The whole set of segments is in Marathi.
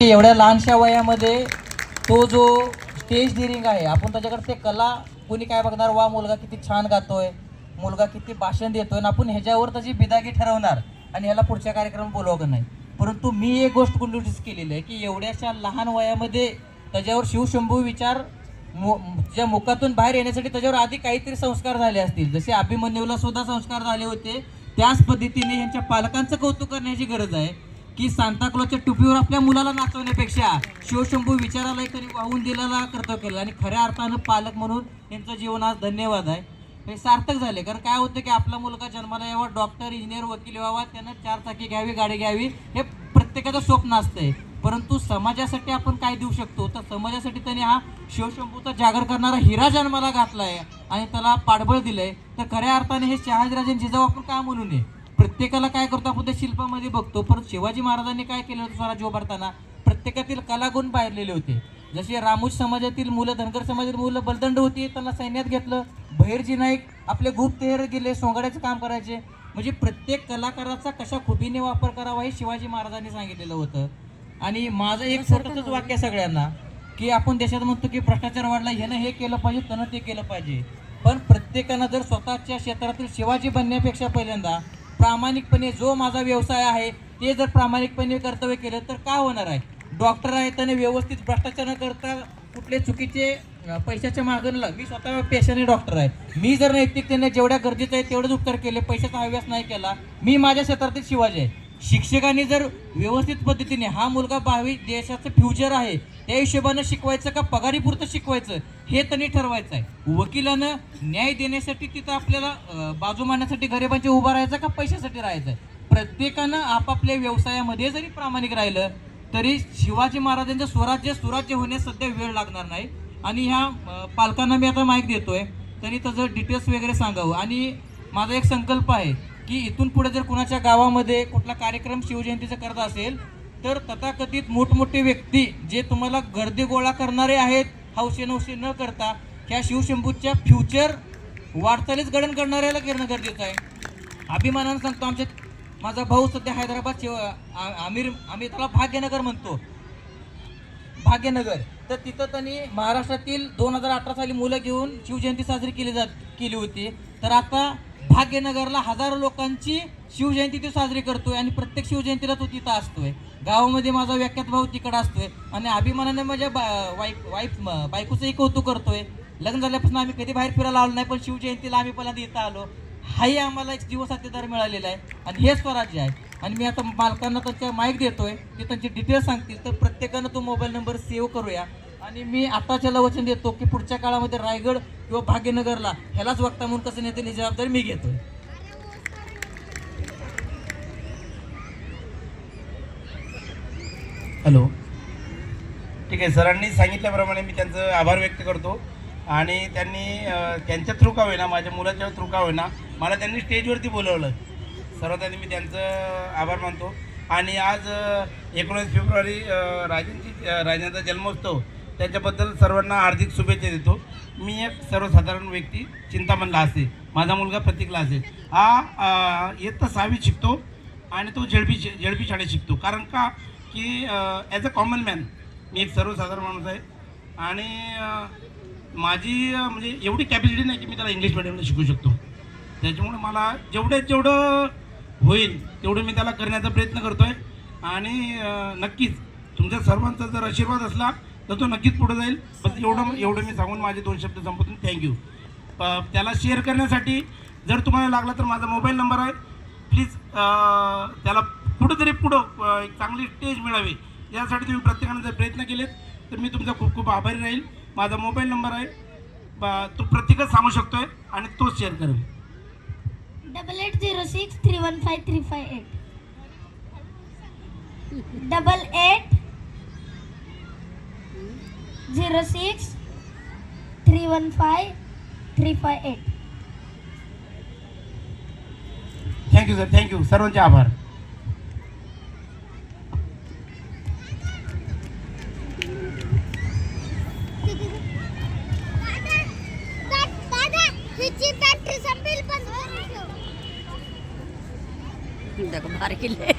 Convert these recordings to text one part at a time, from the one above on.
एवढ्या लहानशा वयामध्ये तो जो स्टेज डिअरिंग आहे, आपण त्याच्याकडे ते कला कोणी काय बघणार, वा मुलगा किती छान गातोय, मुलगा किती भाषण देतोय, आणि आपण ह्याच्यावर त्याची बिदागी ठरवणार आणि ह्याला पुढच्या कार्यक्रम बोलवं नाही. परंतु मी एक गोष्ट नोटीस केलेली आहे की एवढ्याशा लहान वयामध्ये त्याच्यावर शिवशंभू विचार ज्या मुखातून बाहेर येण्यासाठी त्याच्यावर आधी काहीतरी संस्कार झाले असतील. जसे अभिमन्यूला सुद्धा संस्कार झाले होते, त्याच पद्धतीने यांच्या पालकांचं कौतुक करण्याची गरज आहे की सांताक्लॉजच्या टोपीवर आपल्या मुलाला नाचवण्यापेक्षा शिवशंभू विचाराला एकतरी वाहून दिलेला कर्तव्य केलं. आणि खऱ्या अर्थानं पालक म्हणून यांचं जीवन आज धन्यवाद आहे, हे सार्थक झाले. कारण काय होतं की आपला मुलगा जन्माला यावा, डॉक्टर, इंजिनियर, वकील व्हावा, त्यानं 4 चाकी घ्यावी, गाडी घ्यावी, हे प्रत्येकाचं स्वप्न असतंय. परंतु समाजासाठी आपण काय देऊ शकतो, तर समाजासाठी त्याने हा शिवशंभूचा जागर करणारा हिरा जन्माला घातलाय आणि त्याला पाठबळ दिलंय. तर खऱ्या अर्थाने हे शहाजीराजे जिजाऊ आपण का म्हणू नये. प्रत्येकाला काय करतो आपण त्या शिल्पामध्ये बघतो, परंतु शिवाजी महाराजांनी काय केलं होतं, स्वराज्य उभारताना प्रत्येकातील कलागुण पाहिलेले होते. जसे रामोज समाजातील मुलं, धनगर समाजातील मुलं बलदंड होती, त्यांना सैन्यात घेतलं. बहिर्जी नाईक आपले गुप्तहेर गेले, सोंगाड्याचं काम करायचे. म्हणजे प्रत्येक कलाकाराचा कशा खुबीने वापर करावा हे शिवाजी महाराजांनी सांगितलेलं होतं. आणि माझं एक छोटंसंच वाक्य सगळ्यांना की आपण देशात म्हणतो की भ्रष्टाचार वाढला, ह्यानं हे केलं पाहिजे, त्यानं ते केलं पाहिजे. पण प्रत्येकानं जर स्वतःच्या क्षेत्रातील शिवाजी बनण्यापेक्षा पहिल्यांदा प्रामाणिकपणे जो माझा व्यवसाय आहे ते जर प्रामाणिकपणे कर्तव्य केलं तर काय होणार आहे. डॉक्टर आहे त्याने व्यवस्थित भ्रष्टाचार न करता कुठले चुकीचे पैशाच्या मागणला, मी स्वतः पेशाने डॉक्टर आहे, मी जर नैतिकतेने जेवढ्या गरजेचं आहे तेवढेच उपचार केले, पैशाचा हव्यास नाही केला, मी माझ्या क्षेत्रातील शिवाजी आहे. शिक्षकांनी जर व्यवस्थित पद्धतीने हा मुलगा भावी देशाचं फ्युचर आहे त्या हिशोबानं शिकवायचं का पगारीपुरतं शिकवायचं हे त्यांनी ठरवायचं आहे. वकिलानं न्याय देण्यासाठी तिथं आपल्याला बाजू मांडण्यासाठी गरिबांचे उभा राहायचं का पैशासाठी राहायचं आहे. प्रत्येकानं आपापल्या व्यवसायामध्ये जरी प्रामाणिक राहिलं तरी शिवाजी महाराजांचं सुराज्य होण्यास सध्या वेळ लागणार नाही. आणि ह्या पालकांना मी आता माईक देतोय, त्यांनी त्याचं डिटेल्स वगैरे सांगावं. आणि माझा एक संकल्प आहे की इथून पुढे जर कुणाच्या गावामध्ये कुठला कार्यक्रम शिवजयंतीचा करत असेल तर तथाकथित मोठमोठे व्यक्ती जे तुम्हाला गर्दी गोळा करणारे आहेत, हौशेनौशे न करता ह्या शिवशंभूच्या फ्युचर वाटचालीच गडण करणाऱ्याला घेणं गरजेचं आहे. अभिमानानं सांगतो, माझा भाऊ सध्या हैदराबाद आम्ही त्याला भाग्यनगर म्हणतो, भाग्यनगर, तर तिथं त्यांनी महाराष्ट्रातील 2018 साली मुलं घेऊन शिवजयंती साजरी केली होती. तर आता भाग्यनगरला हजारो लोकांची शिवजयंती तो साजरी करतोय आणि प्रत्येक शिवजयंतीला तो तिथं असतोय. गावामध्ये माझा व्याख्यात भाऊ तिकडं असतोय आणि अभिमानाने माझ्या बायकोचंही कौतुक करतोय. लग्न झाल्यापासून आम्ही कधी बाहेर फिरायला आलो नाही, पण शिवजयंतीला आम्ही पहिल्यांदा इथं आलो. हाही आम्हाला एक जीवसाथीदार मिळालेला आहे आणि हे स्वराज्य आहे. आणि मी आता मालकांना त्यांच्या माईक देतोय, ते त्यांचे डिटेल्स सांगतील, तर प्रत्येकानं तो मोबाईल नंबर सेव्ह करूया. आणि मी आताच्याला वचन देतो की पुढच्या काळामध्ये रायगड किंवा भाग्यनगरला ह्यालाच वक्ता म्हणून कसं नेते ही जबाबदारी मी घेतोय. हॅलो, ठीक आहे. सरांनी सांगितल्याप्रमाणे मी त्यांचं आभार व्यक्त करतो. आणि त्यांनी त्यांच्या थ्रू का होईना, माझ्या मुलाच्या थ्रू का होईना, मला त्यांनी स्टेजवरती बोलवलं. सर्वात आधी मी त्यांचं आभार मानतो. आणि आज 19 फेब्रुवारी राजांचा जन्मोत्सव, त्याच्याबद्दल सर्वांना हार्दिक शुभेच्छा देतो. मी एक सर्वसाधारण व्यक्ती, चिंतामण लासे, माझा मुलगा प्रतीक लासे हा इयत्ता 6वीत शिकतो आणि तो झेडपी शाळेत शिकतो. कारण का की ॲज अ कॉमन मॅन मी एक सर्वसाधारण माणूस आहे आणि माझी म्हणजे एवढी कॅपॅसिटी नाही की मी त्याला इंग्लिश मिडियमला शिकू शकतो. त्याच्यामुळे मला जेवढं होईल तेवढं मी त्याला करण्याचा प्रयत्न करतो आहे. आणि नक्कीच तुमच्या सर्वांचा जर आशीर्वाद असला तर तो नक्कीच पुढे जाईल. बस एवढं मी सांगून माझे 2 शब्द संपवतो. थँक्यू. त्याला शेअर करण्यासाठी जर तुम्हाला लागला तर माझा मोबाईल नंबर आहे. प्लीज त्याला पुढं एक चांगली स्टेज मिळावी यासाठी तुम्ही प्रत्येकाने जर प्रयत्न केलेत तर मी तुमचा खूप खूप आभारी राहील. माझा मोबाईल नंबर आहे, तो प्रत्येकच सांगू शकतो आहे आणि तोच शेअर करेल. 8806 315 358 8806 315 358. Thank you sir, thank you. सर्वांचे आभार. देखो बाहर के लिए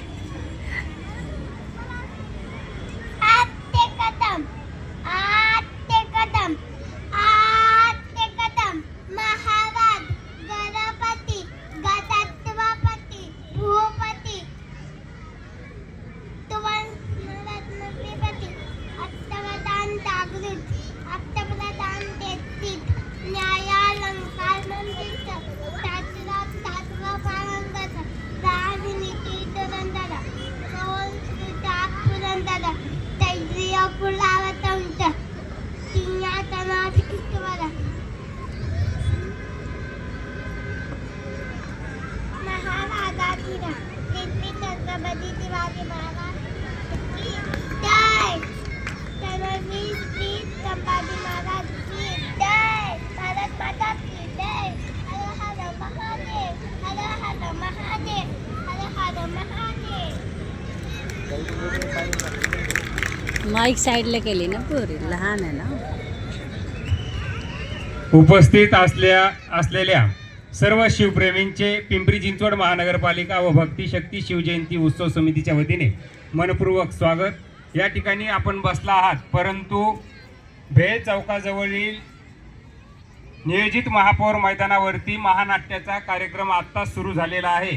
छत्रपती शिवाजी महाराज की जय. सर्ववीर श्री संभाजी महाराज की जय. भारत माता की जय. हर हर महादेव. हर हर महादेव. हर हर महादेव. माईक साईडला केली ना पोरी, लहान आहे ना. उपस्थित असलेल्या सर्व शिवप्रेमींचे पिंपरी चिंचवड महानगरपालिका व भक्ती शक्ती शिवजयंती उत्सव समितीच्या वतीने मनपूर्वक स्वागत. या ठिकाणी आपण बसला आहात, परंतु भेळ चौकाजवळील नियोजित महापौर मैदानावरती महानाट्याचा कार्यक्रम आत्ताच सुरू झालेला आहे.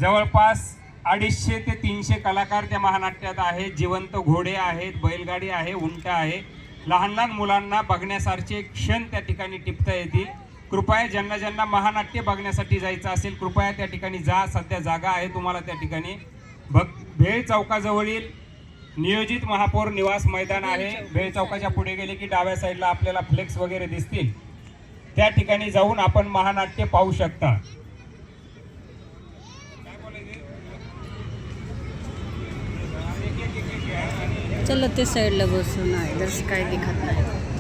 जवळपास 250 ते 300 कलाकार त्या महानाट्यात आहेत. जिवंत घोडे आहेत, बैलगाडी आहे, उंट आहे. लहान लहान मुलांना बघण्यासारखे क्षण त्या ठिकाणी टिपता येतील. कृपया ज्यांना ज्यांना महानाट्य बघण्यासाठी जायचं असेल, कृपया त्या ठिकाणी जा. सध्या जागा आहे तुम्हाला त्या ठिकाणी. भेळ चौकाजवळील नियोजित महापौर निवास मैदान आहे. भेळ चौकाच्या पुढे गेले की डाव्या साईडला आपल्याला फ्लेक्स वगैरे दिसतील. त्या ठिकाणी जाऊन आपण महानाट्य पाहू शकता. चलो ते साईडला बसून आहे, जसं काय दिखत नाही.